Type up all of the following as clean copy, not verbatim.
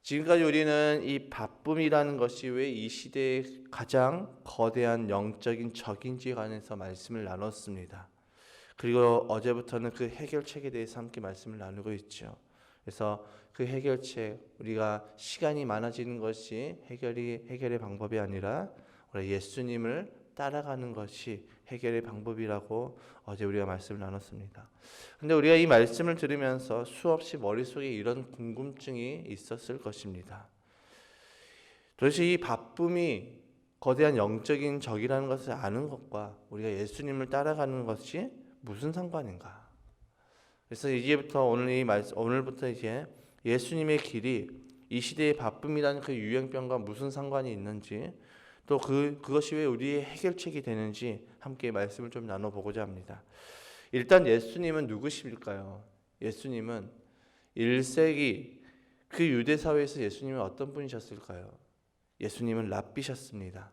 지금까지 우리는 이 바쁨이라는 것이 왜 이 시대의 가장 거대한 영적인 적인지에 관해서 말씀을 나눴습니다. 그리고 어제부터는 그 해결책에 대해서 함께 말씀을 나누고 있죠. 그래서 그 해결책, 우리가 시간이 많아지는 것이 해결의 방법이 아니라 우리 예수님을 따라가는 것이 해결의 방법이라고 어제 우리가 말씀을 나눴습니다. 근데 우리가 이 말씀을 들으면서 수없이 머릿속에 이런 궁금증이 있었을 것입니다. 도대체 이 바쁨이 거대한 영적인 적이라는 것을 아는 것과 우리가 예수님을 따라가는 것이 무슨 상관인가? 그래서 이제부터 오늘부터 이제 예수님의 길이 이 시대의 바쁨이라는 그 유행병과 무슨 상관이 있는지, 또 그것이 왜 우리의 해결책이 되는지 함께 말씀을 좀 나눠보고자 합니다. 일단 예수님은 누구십니까요? 예수님은 1세기 그 유대 사회에서 예수님은 어떤 분이셨을까요? 예수님은 랍비셨습니다.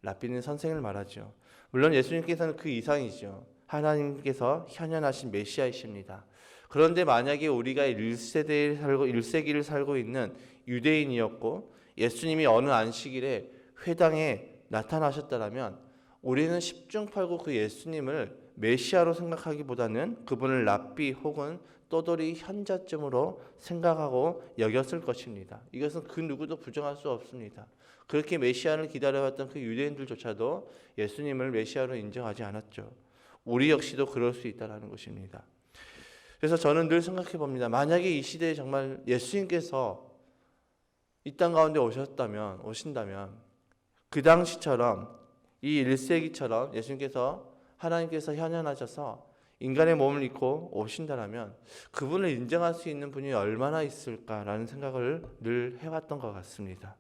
랍비는 선생을 말하죠. 물론 예수님께서는 그 이상이죠. 하나님께서 현현하신 메시아이십니다. 그런데 만약에 우리가 1세기를 살고 있는 유대인이었고 예수님이 어느 안식일에 회당에 나타나셨다면 우리는 10중 8구 그 예수님을 메시아로 생각하기보다는 그분을 랍비 혹은 떠돌이 현자쯤으로 생각하고 여겼을 것입니다. 이것은 그 누구도 부정할 수 없습니다. 그렇게 메시아를 기다려왔던 그 유대인들조차도 예수님을 메시아로 인정하지 않았죠. 우리 역시도 그럴 수 있다는 것입니다. 그래서 저는 늘 생각해 봅니다. 만약에 이 시대에 정말 예수님께서 이 땅 가운데 오신다면 그 당시처럼 이 1세기처럼 하나님께서 현현하셔서 인간의 몸을 입고 오신다면 그분을 인정할 수 있는 분이 얼마나 있을까라는 생각을 늘 해왔던 것 같습니다.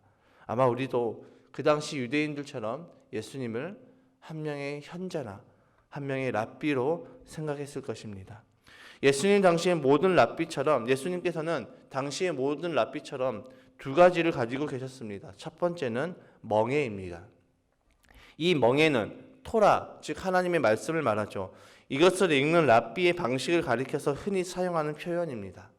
아마 우리도 그 당시 유대인들처럼 예수님을 한 명의 현자나 한 명의 랍비로 생각했을 것입니다. 예수님께서는 당시의 모든 랍비처럼 두 가지를 가지고 계셨습니다. 첫 번째는 멍에입니다. 이 멍에는 토라, 즉 하나님의 말씀을 말하죠. 이것을 읽는 랍비의 방식을 가리켜서 흔히 사용하는 표현입니다.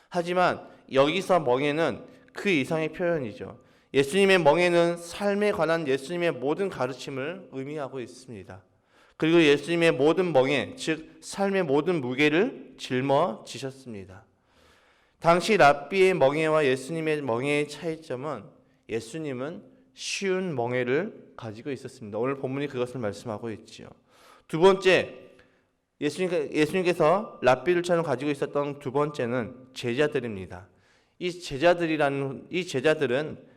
하지만 여기서 멍에는 그 이상의 표현이죠. 예수님의 멍에는 삶에 관한 예수님의 모든 가르침을 의미하고 있습니다. 그리고 예수님의 모든 멍에, 즉 삶의 모든 무게를 짊어지셨습니다. 당시 랍비의 멍에와 예수님의 멍에의 차이점은 예수님은 쉬운 멍에를 가지고 있었습니다. 오늘 본문이 그것을 말씀하고 있지요. 두 번째, 예수님께서 랍비들처럼 가지고 있었던 두 번째는 제자들입니다. 이 제자들은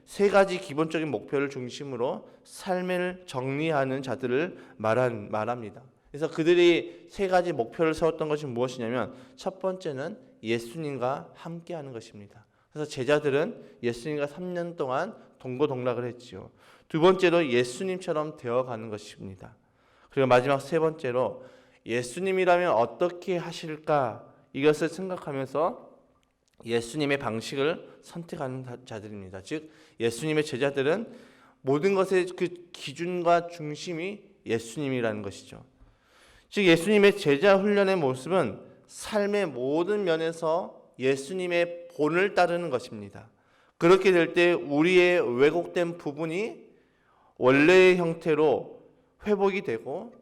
세 가지 기본적인 목표를 중심으로 삶을 정리하는 자들을 말합니다. 그래서 그들이 세 가지 목표를 세웠던 것이 무엇이냐면 첫 번째는 예수님과 함께하는 것입니다. 그래서 제자들은 예수님과 3년 동안 동고동락을 했지요. 두 번째로 예수님처럼 되어가는 것입니다. 그리고 마지막 세 번째로 예수님이라면 어떻게 하실까 이것을 생각하면서 예수님의 방식을 선택하는 자들입니다. 즉 예수님의 제자들은 모든 것의 그 기준과 중심이 예수님이라는 것이죠. 즉 예수님의 제자 훈련의 모습은 삶의 모든 면에서 예수님의 본을 따르는 것입니다. 그렇게 될 때 우리의 왜곡된 부분이 원래의 형태로 회복이 되고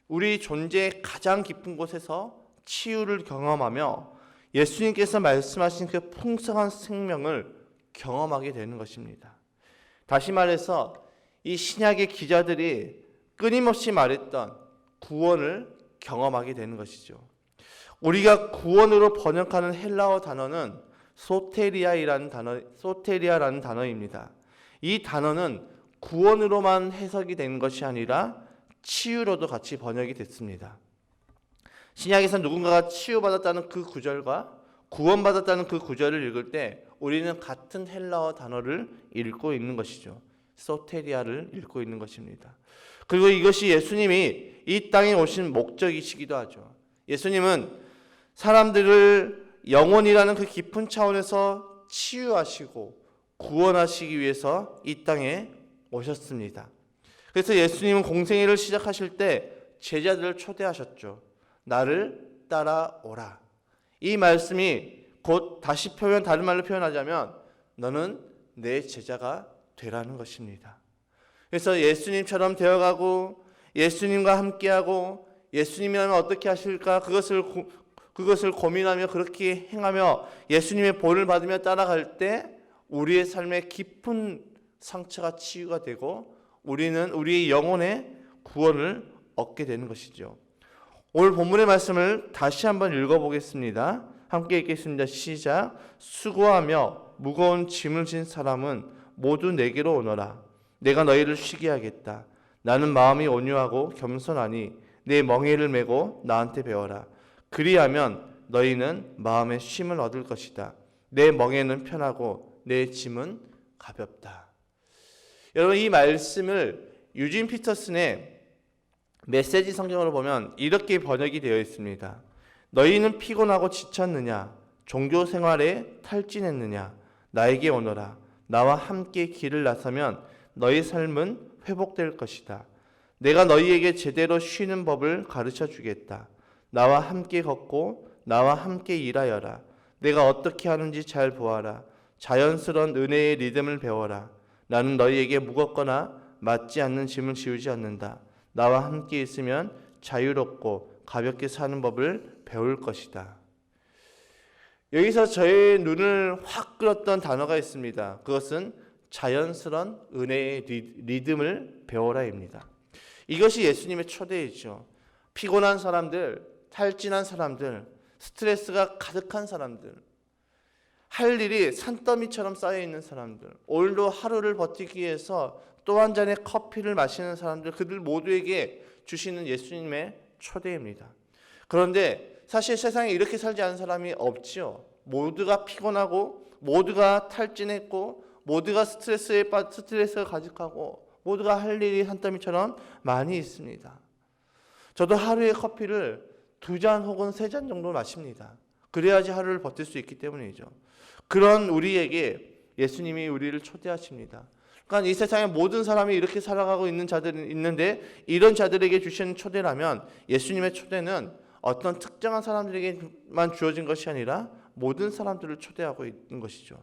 우리 존재의 가장 깊은 곳에서 치유를 경험하며 예수님께서 말씀하신 그 풍성한 생명을 경험하게 되는 것입니다. 다시 말해서 이 신약의 기자들이 끊임없이 말했던 구원을 경험하게 되는 것이죠. 우리가 구원으로 번역하는 헬라어 단어는 소테리아라는 단어입니다. 이 단어는 구원으로만 해석이 된 것이 아니라 치유로도 같이 번역이 됐습니다. 신약에서 누군가가 치유받았다는 그 구절과 구원받았다는 그 구절을 읽을 때 우리는 같은 헬라어 단어를 읽고 있는 것이죠. 소테리아를 읽고 있는 것입니다. 그리고 이것이 예수님이 이 땅에 오신 목적이시기도 하죠. 예수님은 사람들을 영혼이라는 그 깊은 차원에서 치유하시고 구원하시기 위해서 이 땅에 오셨습니다. 그래서 예수님은 공생애를 시작하실 때 제자들을 초대하셨죠. 나를 따라오라. 이 말씀이 곧 다른 말로 표현하자면 너는 내 제자가 되라는 것입니다. 그래서 예수님처럼 되어가고 예수님과 함께하고 예수님이라면 어떻게 하실까 그것을 고민하며 그렇게 행하며 예수님의 본을 받으며 따라갈 때 우리의 삶에 깊은 상처가 치유가 되고 우리는 우리의 영혼의 구원을 얻게 되는 것이죠. 오늘 본문의 말씀을 다시 한번 읽어보겠습니다. 함께 읽겠습니다. 시작. 수고하며 무거운 짐을 진 사람은 모두 내게로 오너라. 내가 너희를 쉬게 하겠다. 나는 마음이 온유하고 겸손하니 내 멍에를 메고 나한테 배워라. 그리하면 너희는 마음의 쉼을 얻을 것이다. 내 멍에는 편하고 내 짐은 가볍다. 여러분, 이 말씀을 유진 피터슨의 메시지 성경으로 보면 이렇게 번역이 되어 있습니다. 너희는 피곤하고 지쳤느냐? 종교 생활에 탈진했느냐? 나에게 오너라. 나와 함께 길을 나서면 너희 삶은 회복될 것이다. 내가 너희에게 제대로 쉬는 법을 가르쳐 주겠다. 나와 함께 걷고 나와 함께 일하여라. 내가 어떻게 하는지 잘 보아라. 자연스러운 은혜의 리듬을 배워라. 나는 너희에게 무겁거나 맞지 않는 짐을 지우지 않는다. 나와 함께 있으면 자유롭고 가볍게 사는 법을 배울 것이다. 여기서 저의 눈을 확 끌었던 단어가 있습니다. 그것은 자연스러운 은혜의 리듬을 배워라입니다. 이것이 예수님의 초대이죠. 피곤한 사람들, 탈진한 사람들, 스트레스가 가득한 사람들, 할 일이 산더미처럼 쌓여있는 사람들, 오늘도 하루를 버티기 위해서 또 한 잔의 커피를 마시는 사람들, 그들 모두에게 주시는 예수님의 초대입니다. 그런데 사실 세상에 이렇게 살지 않은 사람이 없지요. 모두가 피곤하고 모두가 탈진했고 모두가 스트레스가 가득하고 모두가 할 일이 산더미처럼 많이 있습니다. 저도 하루에 커피를 2잔 혹은 3잔 정도 마십니다. 그래야지 하루를 버틸 수 있기 때문이죠. 그런 우리에게 예수님이 우리를 초대하십니다. 그러니까 이 세상에 모든 사람이 이렇게 살아가고 있는 자들이 있는데 이런 자들에게 주시는 초대라면 예수님의 초대는 어떤 특정한 사람들에게만 주어진 것이 아니라 모든 사람들을 초대하고 있는 것이죠.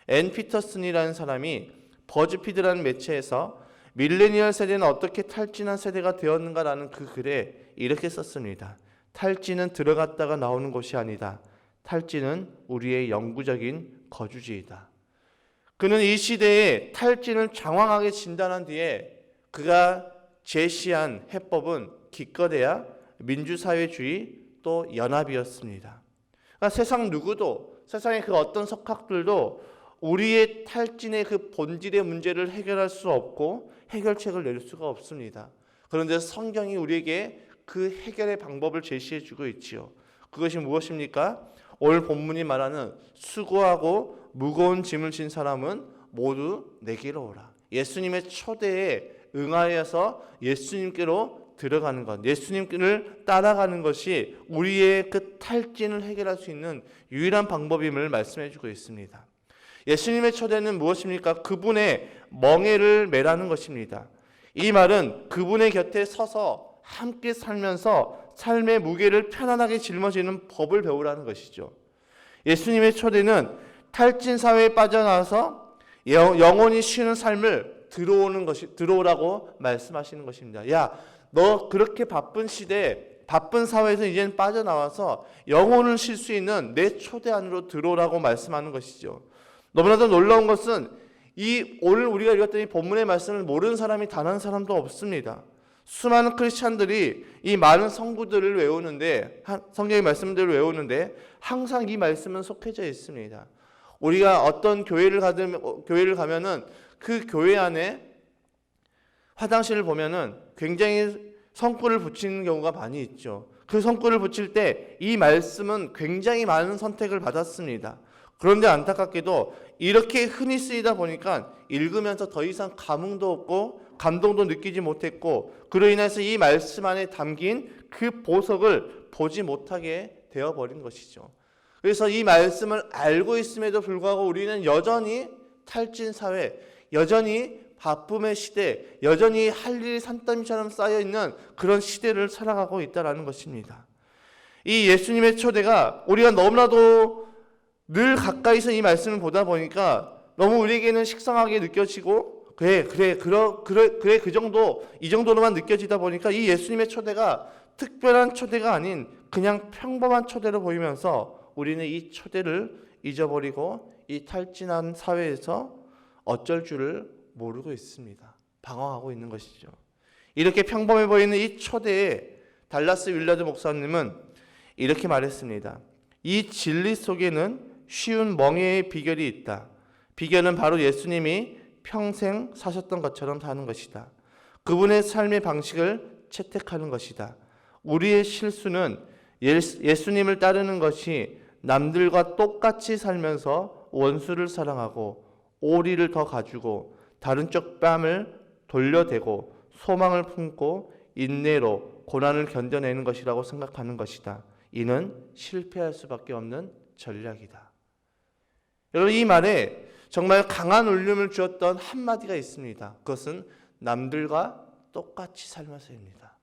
앤 피터슨이라는 사람이 버즈피드라는 매체에서 밀레니얼 세대는 어떻게 탈진한 세대가 되었는가라는 그 글에 이렇게 썼습니다. 탈진은 들어갔다가 나오는 것이 아니다. 탈진은 우리의 영구적인 거주지이다. 그는 이 시대에 탈진을 장황하게 진단한 뒤에 그가 제시한 해법은 기껏해야 민주사회주의 또 연합이었습니다. 그러니까 세상 누구도, 세상의 그 어떤 석학들도 우리의 탈진의 그 본질의 문제를 해결할 수 없고 해결책을 낼 수가 없습니다. 그런데 성경이 우리에게 그 해결의 방법을 제시해 주고 있지요. 그것이 무엇입니까? 오늘 본문이 말하는 수고하고 무거운 짐을 진 사람은 모두 내게로 오라. 예수님의 초대에 응하여서 예수님께로 들어가는 것, 예수님을 따라가는 것이 우리의 그 탈진을 해결할 수 있는 유일한 방법임을 말씀해 주고 있습니다. 예수님의 초대는 무엇입니까? 그분의 멍에를 매라는 것입니다. 이 말은 그분의 곁에 서서 함께 살면서 삶의 무게를 편안하게 짊어지는 법을 배우라는 것이죠. 예수님의 초대는 탈진 사회에 빠져나와서 영원히 쉬는 삶을 들어오라고 말씀하시는 것입니다. 야, 너 그렇게 바쁜 시대에 바쁜 사회에서 이제는 빠져나와서 영혼을 쉴 수 있는 내 초대 안으로 들어오라고 말씀하는 것이죠. 너무나도 놀라운 것은 오늘 우리가 읽었던 이 본문의 말씀을 모르는 사람이 단 한 사람도 없습니다. 수많은 크리스찬들이 이 많은 성구들을 외우는데, 성경의 말씀들을 외우는데 항상 이 말씀은 속해져 있습니다. 우리가 어떤 교회를 가면은 그 교회 안에 화장실을 보면은 굉장히 성구를 붙이는 경우가 많이 있죠. 그 성구를 붙일 때 이 말씀은 굉장히 많은 선택을 받았습니다. 그런데 안타깝게도 이렇게 흔히 쓰이다 보니까 읽으면서 더 이상 감흥도 없고 감동도 느끼지 못했고 그로 인해서 이 말씀 안에 담긴 그 보석을 보지 못하게 되어버린 것이죠. 그래서 이 말씀을 알고 있음에도 불구하고 우리는 여전히 탈진 사회, 여전히 바쁨의 시대, 여전히 할 일이 산더미처럼 쌓여있는 그런 시대를 살아가고 있다는 것입니다. 이 예수님의 초대가 우리가 너무나도 늘 가까이서 이 말씀을 보다 보니까 너무 우리에게는 식상하게 느껴지고 그 정도 이 정도로만 느껴지다 보니까 이 예수님의 초대가 특별한 초대가 아닌 그냥 평범한 초대로 보이면서 우리는 이 초대를 잊어버리고 이 탈진한 사회에서 어쩔 줄을 모르고 있습니다. 방황하고 있는 것이죠. 이렇게 평범해 보이는 이 초대에 달라스 윌라드 목사님은 이렇게 말했습니다. 이 진리 속에는 쉬운 멍해의 비결이 있다. 비결은 바로 예수님이 평생 사셨던 것처럼 사는 것이다. 그분의 삶의 방식을 채택하는 것이다. 우리의 실수는 예수님을 따르는 것이 남들과 똑같이 살면서 원수를 사랑하고 오리를 더 가지고 다른 쪽 뺨을 돌려대고 소망을 품고 인내로 고난을 견뎌내는 것이라고 생각하는 것이다. 이는 실패할 수밖에 없는 전략이다. 여러분, 이 말에 정말 강한 울림을 주었던 한마디가 있습니다. 그것은 남들과 똑같이 살면서입니다.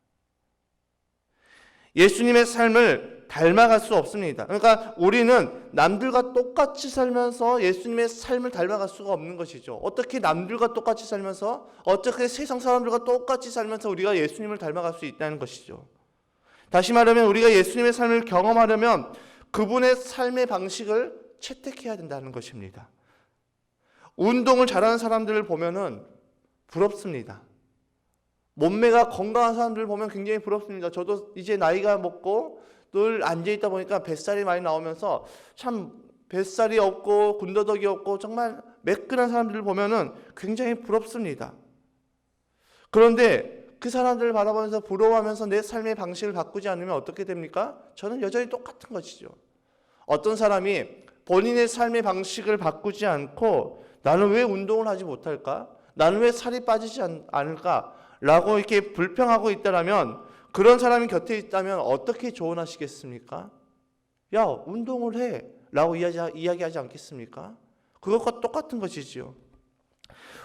예수님의 삶을 닮아갈 수 없습니다. 그러니까 우리는 남들과 똑같이 살면서 예수님의 삶을 닮아갈 수가 없는 것이죠. 어떻게 남들과 똑같이 살면서, 어떻게 세상 사람들과 똑같이 살면서 우리가 예수님을 닮아갈 수 있다는 것이죠. 다시 말하면 우리가 예수님의 삶을 경험하려면 그분의 삶의 방식을 채택해야 된다는 것입니다. 운동을 잘하는 사람들을 보면은 부럽습니다. 몸매가 건강한 사람들을 보면 굉장히 부럽습니다. 저도 이제 나이가 먹고 늘 앉아있다 보니까 뱃살이 많이 나오면서 참 뱃살이 없고 군더더기 없고 정말 매끈한 사람들을 보면은 굉장히 부럽습니다. 그런데 그 사람들을 바라보면서 부러워하면서 내 삶의 방식을 바꾸지 않으면 어떻게 됩니까? 저는 여전히 똑같은 것이죠. 어떤 사람이 본인의 삶의 방식을 바꾸지 않고 나는 왜 운동을 하지 못할까? 나는 왜 살이 빠지지 않을까? 라고 이렇게 불평하고 있다라면, 그런 사람이 곁에 있다면 어떻게 조언하시겠습니까? 야, 운동을 해 라고 이야기하지 않겠습니까? 그것과 똑같은 것이지요.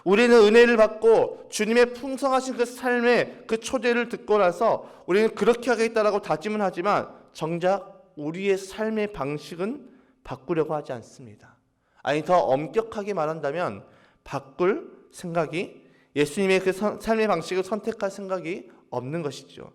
우리는 은혜를 받고 주님의 풍성하신 그 삶의 그 초대를 듣고 나서 우리는 그렇게 하겠다라고 다짐은 하지만 정작 우리의 삶의 방식은 바꾸려고 하지 않습니다. 아니, 더 엄격하게 말한다면 바꿀 생각이, 예수님의 그 삶의 방식을 선택할 생각이 없는 것이죠.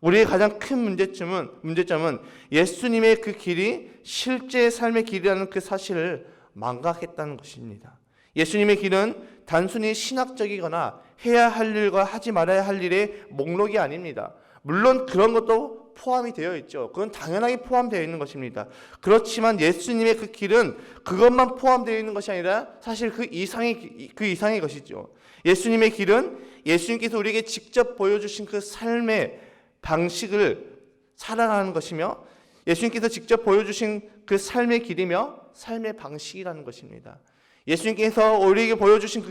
우리의 가장 큰 문제점은 예수님의 그 길이 실제 삶의 길이라는 그 사실을 망각했다는 것입니다. 예수님의 길은 단순히 신학적이거나 해야 할 일과 하지 말아야 할 일의 목록이 아닙니다. 물론 그런 것도 포함이 되어 있죠. 그건 당연하게 포함되어 있는 것입니다. 그렇지만 예수님의 그 길은 그것만 포함되어 있는 것이 아니라 사실 그 이상의 것이죠. 예수님의 길은 예수님께서 우리에게 직접 보여주신 그 삶의 방식을 살아가는 것이며, 예수님께서 직접 보여주신 그 삶의 길이며 삶의 방식이라는 것입니다. 예수님께서 우리에게 보여주신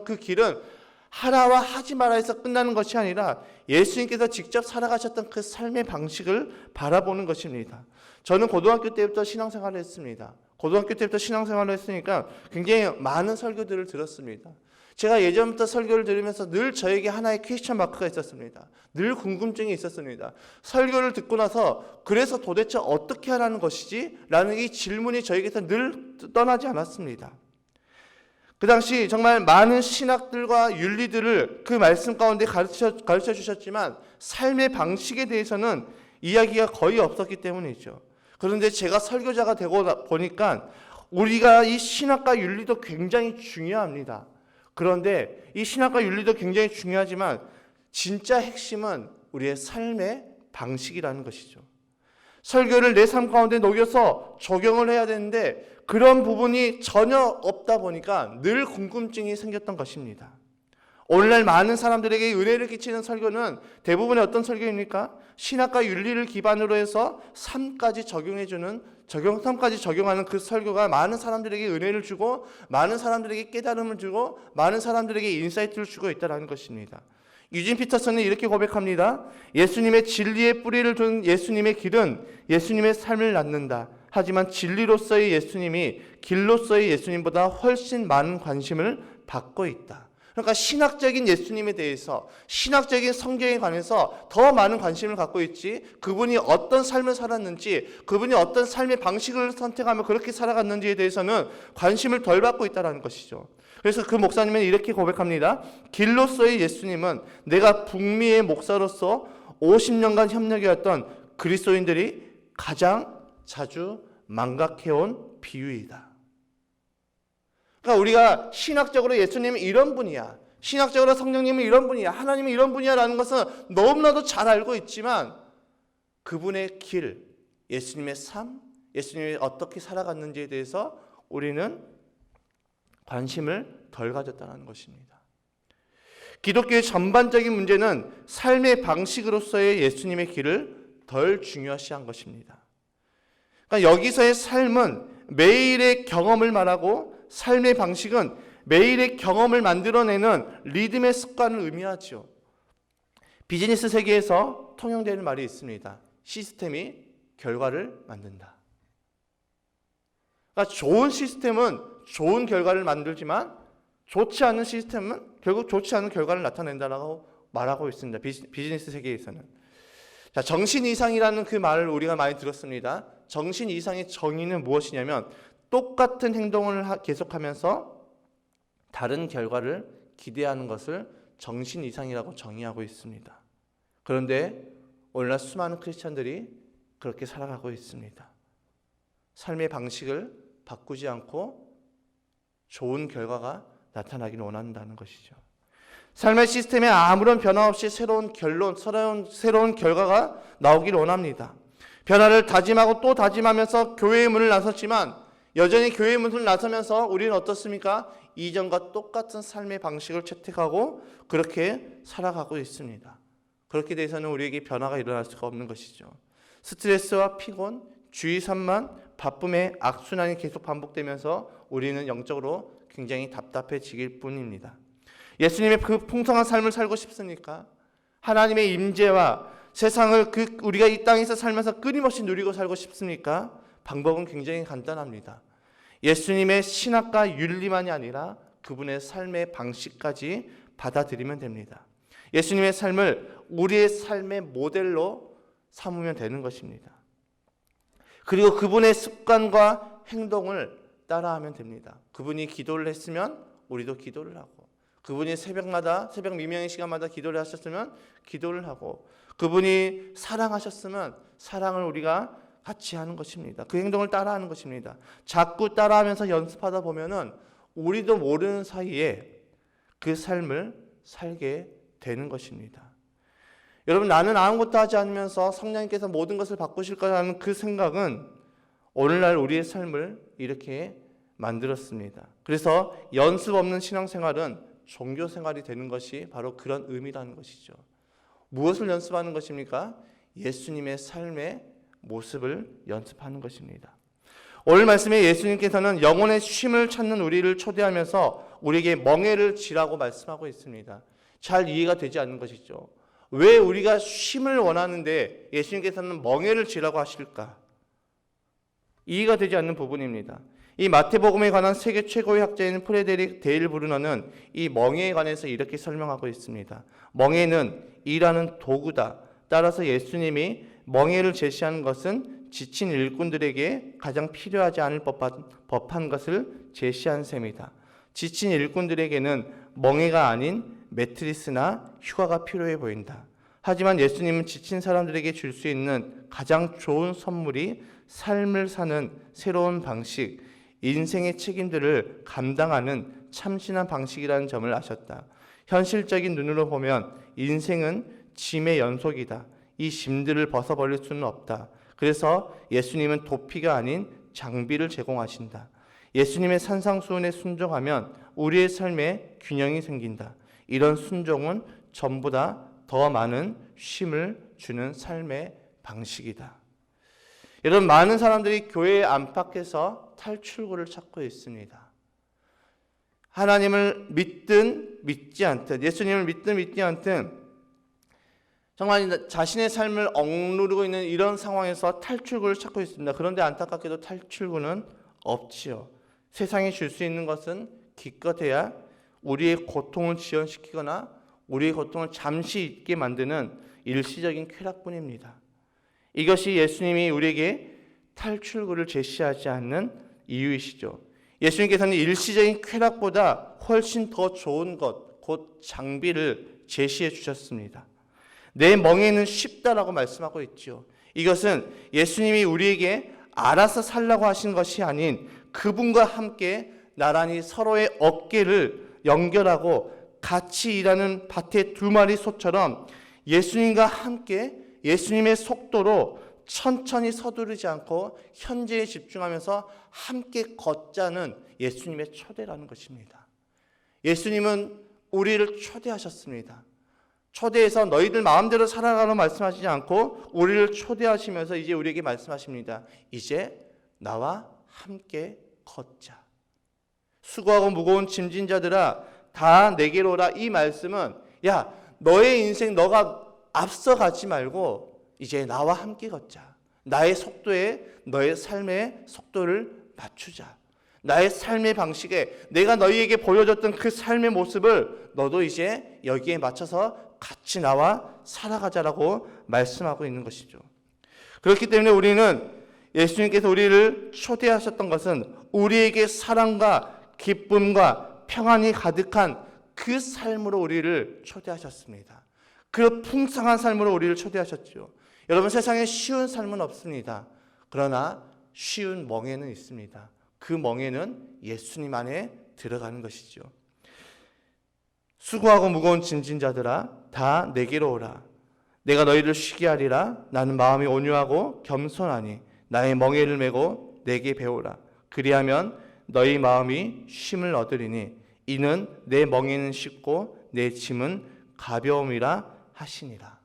그 길은 하라와 하지 말아에서 끝나는 것이 아니라 예수님께서 직접 살아가셨던 그 삶의 방식을 바라보는 것입니다. 저는 고등학교 때부터 신앙생활을 했습니다. 고등학교 때부터 신앙생활을 했으니까 굉장히 많은 설교들을 들었습니다. 제가 예전부터 설교를 들으면서 늘 저에게 하나의 퀘스천 마크가 있었습니다. 늘 궁금증이 있었습니다. 설교를 듣고 나서 그래서 도대체 어떻게 하라는 것이지? 라는 이 질문이 저에게서 늘 떠나지 않았습니다. 그 당시 정말 많은 신학들과 윤리들을 그 말씀 가운데 가르쳐 주셨지만 삶의 방식에 대해서는 이야기가 거의 없었기 때문이죠. 그런데 제가 설교자가 되고 보니까 우리가 이 신학과 윤리도 굉장히 중요합니다. 그런데 이 신학과 윤리도 굉장히 중요하지만 진짜 핵심은 우리의 삶의 방식이라는 것이죠. 설교를 내 삶 가운데 녹여서 적용을 해야 되는데 그런 부분이 전혀 없다 보니까 늘 궁금증이 생겼던 것입니다. 오늘날 많은 사람들에게 은혜를 끼치는 설교는 대부분의 어떤 설교입니까? 신학과 윤리를 기반으로 해서 삶까지 삶까지 적용하는 그 설교가 많은 사람들에게 은혜를 주고 많은 사람들에게 깨달음을 주고 많은 사람들에게 인사이트를 주고 있다는 것입니다. 유진 피터슨은 이렇게 고백합니다. 예수님의 진리의 뿌리를 둔 예수님의 길은 예수님의 삶을 낳는다. 하지만 진리로서의 예수님이 길로서의 예수님보다 훨씬 많은 관심을 받고 있다. 그러니까 신학적인 예수님에 대해서, 신학적인 성경에 관해서 더 많은 관심을 갖고 있지, 그분이 어떤 삶을 살았는지, 그분이 어떤 삶의 방식을 선택하며 그렇게 살아갔는지에 대해서는 관심을 덜 받고 있다는 것이죠. 그래서 그 목사님은 이렇게 고백합니다. 길로서의 예수님은 내가 북미의 목사로서 50년간 협력해왔던 그리스도인들이 가장 자주 망각해온 비유이다. 그러니까 우리가 신학적으로 예수님은 이런 분이야, 신학적으로 성령님은 이런 분이야, 하나님은 이런 분이야라는 것은 너무나도 잘 알고 있지만 그분의 길, 예수님의 삶, 예수님이 어떻게 살아갔는지에 대해서 우리는 관심을 덜 가졌다는 것입니다. 기독교의 전반적인 문제는 삶의 방식으로서의 예수님의 길을 덜 중요시한 것입니다. 그러니까 여기서의 삶은 매일의 경험을 말하고 삶의 방식은 매일의 경험을 만들어내는 리듬의 습관을 의미하죠. 비즈니스 세계에서 통용되는 말이 있습니다. 시스템이 결과를 만든다. 그러니까 좋은 시스템은 좋은 결과를 만들지만 좋지 않은 시스템은 결국 좋지 않은 결과를 나타낸다라고 말하고 있습니다. 비즈니스 세계에서는. 자, 정신 이상이라는 그 말을 우리가 많이 들었습니다. 정신 이상의 정의는 무엇이냐면 똑같은 행동을 계속하면서 다른 결과를 기대하는 것을 정신 이상이라고 정의하고 있습니다. 그런데 오늘날 수많은 크리스찬들이 그렇게 살아가고 있습니다. 삶의 방식을 바꾸지 않고 좋은 결과가 나타나기를 원한다는 것이죠. 삶의 시스템에 아무런 변화 없이 새로운 결론, 새로운 결과가 나오기를 원합니다. 변화를 다짐하고 또 다짐하면서 교회의 문을 나섰지만 여전히 교회의 문을 나서면서 우리는 어떻습니까? 이전과 똑같은 삶의 방식을 채택하고 그렇게 살아가고 있습니다. 그렇게 돼서는 우리에게 변화가 일어날 수가 없는 것이죠. 스트레스와 피곤, 주의 산만, 바쁨의 악순환이 계속 반복되면서 우리는 영적으로 굉장히 답답해지길 뿐입니다. 예수님의 그 풍성한 삶을 살고 싶습니까? 하나님의 임재와 세상을 우리가 이 땅에서 살면서 끊임없이 누리고 살고 싶습니까? 방법은 굉장히 간단합니다. 예수님의 신학과 윤리만이 아니라 그분의 삶의 방식까지 받아들이면 됩니다. 예수님의 삶을 우리의 삶의 모델로 삼으면 되는 것입니다. 그리고 그분의 습관과 행동을 따라하면 됩니다. 그분이 기도를 했으면 우리도 기도를 하고, 그분이 새벽 미명의 시간마다 기도를 하셨으면 기도를 하고, 그분이 사랑하셨으면 사랑을 우리가 같이 하는 것입니다. 그 행동을 따라하는 것입니다. 자꾸 따라하면서 연습하다 보면은 우리도 모르는 사이에 그 삶을 살게 되는 것입니다. 여러분, 나는 아무것도 하지 않으면서 성령님께서 모든 것을 바꾸실 거라는 그 생각은 오늘날 우리의 삶을 이렇게 만들었습니다. 그래서 연습 없는 신앙생활은 종교생활이 되는 것이 바로 그런 의미라는 것이죠. 무엇을 연습하는 것입니까? 예수님의 삶의 모습을 연습하는 것입니다. 오늘 말씀에 예수님께서는 영혼의 쉼을 찾는 우리를 초대하면서 우리에게 멍에를 지라고 말씀하고 있습니다. 잘 이해가 되지 않는 것이죠. 왜 우리가 쉼을 원하는데 예수님께서는 멍에를 지라고 하실까? 이해가 되지 않는 부분입니다. 이 마태복음에 관한 세계 최고의 학자인 프레데릭 데일 브루너는 이 멍에에 관해서 이렇게 설명하고 있습니다. 멍에는 일하는 도구다. 따라서 예수님이 멍에를 제시하는 것은 지친 일꾼들에게 가장 필요하지 않을 법한 것을 제시한 셈이다. 지친 일꾼들에게는 멍에가 아닌 매트리스나 휴가가 필요해 보인다. 하지만 예수님은 지친 사람들에게 줄 수 있는 가장 좋은 선물이 삶을 사는 새로운 방식, 인생의 책임들을 감당하는 참신한 방식이라는 점을 아셨다. 현실적인 눈으로 보면 인생은 짐의 연속이다. 이 짐들을 벗어버릴 수는 없다. 그래서 예수님은 도피가 아닌 장비를 제공하신다. 예수님의 산상수훈에 순종하면 우리의 삶에 균형이 생긴다. 이런 순종은 전보다 더 많은 쉼을 주는 삶의 방식이다. 여러분, 많은 사람들이 교회 안팎에서 탈출구를 찾고 있습니다. 하나님을 믿든 믿지 않든, 예수님을 믿든 믿지 않든 정말 자신의 삶을 억누르고 있는 이런 상황에서 탈출구를 찾고 있습니다. 그런데 안타깝게도 탈출구는 없지요. 세상이 줄 수 있는 것은 기껏해야 우리의 고통을 지연시키거나 우리의 고통을 잠시 잊게 만드는 일시적인 쾌락뿐입니다. 이것이 예수님이 우리에게 탈출구를 제시하지 않는 이유이시죠. 예수님께서는 일시적인 쾌락보다 훨씬 더 좋은 것, 곧 장비를 제시해 주셨습니다. 내 멍에는 쉽다라고 말씀하고 있죠. 이것은 예수님이 우리에게 알아서 살라고 하신 것이 아닌 그분과 함께 나란히 서로의 어깨를 연결하고 같이 일하는 밭의 두 마리 소처럼 예수님과 함께 예수님의 속도로 천천히 서두르지 않고 현재에 집중하면서 함께 걷자는 예수님의 초대라는 것입니다. 예수님은 우리를 초대하셨습니다. 초대해서 너희들 마음대로 살아가라고 말씀하시지 않고 우리를 초대하시면서 이제 우리에게 말씀하십니다. 이제 나와 함께 걷자. 수고하고 무거운 짐진 자들아 다 내게로 오라. 이 말씀은 야 너의 인생 너가 앞서가지 말고 이제 나와 함께 걷자. 나의 속도에 너의 삶의 속도를 맞추자. 나의 삶의 방식에 내가 너희에게 보여줬던 그 삶의 모습을 너도 이제 여기에 맞춰서 같이 나와 살아가자라고 말씀하고 있는 것이죠. 그렇기 때문에 우리는 예수님께서 우리를 초대하셨던 것은 우리에게 사랑과 기쁨과 평안이 가득한 그 삶으로 우리를 초대하셨습니다. 그 풍성한 삶으로 우리를 초대하셨죠. 여러분 세상에 쉬운 삶은 없습니다. 그러나 쉬운 멍에는 있습니다. 그 멍에는 예수님 안에 들어가는 것이죠. 수고하고 무거운 짐진 자들아 다 내게로 오라. 내가 너희를 쉬게 하리라. 나는 마음이 온유하고 겸손하니 나의 멍에를 메고 내게 배우라. 그리하면 너희 마음이 쉼을 얻으리니 이는 내 멍에는 쉽고 내 짐은 가벼움이라 하시니라.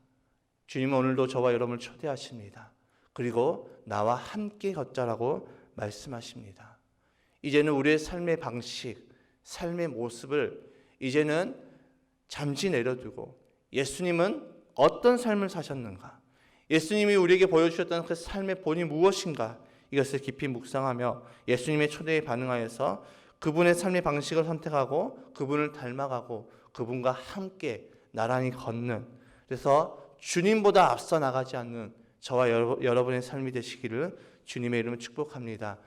주님은 오늘도 저와 여러분을 초대하십니다. 그리고 나와 함께 걷자라고 말씀하십니다. 이제는 우리의 삶의 방식, 삶의 모습을 이제는 잠시 내려두고 예수님은 어떤 삶을 사셨는가? 예수님이 우리에게 보여주셨던 그 삶의 본이 무엇인가? 이것을 깊이 묵상하며 예수님의 초대에 반응하여서 그분의 삶의 방식을 선택하고 그분을 닮아가고 그분과 함께 나란히 걷는, 그래서 주님보다 앞서 나가지 않는 저와 여러분의 삶이 되시기를 주님의 이름으로 축복합니다.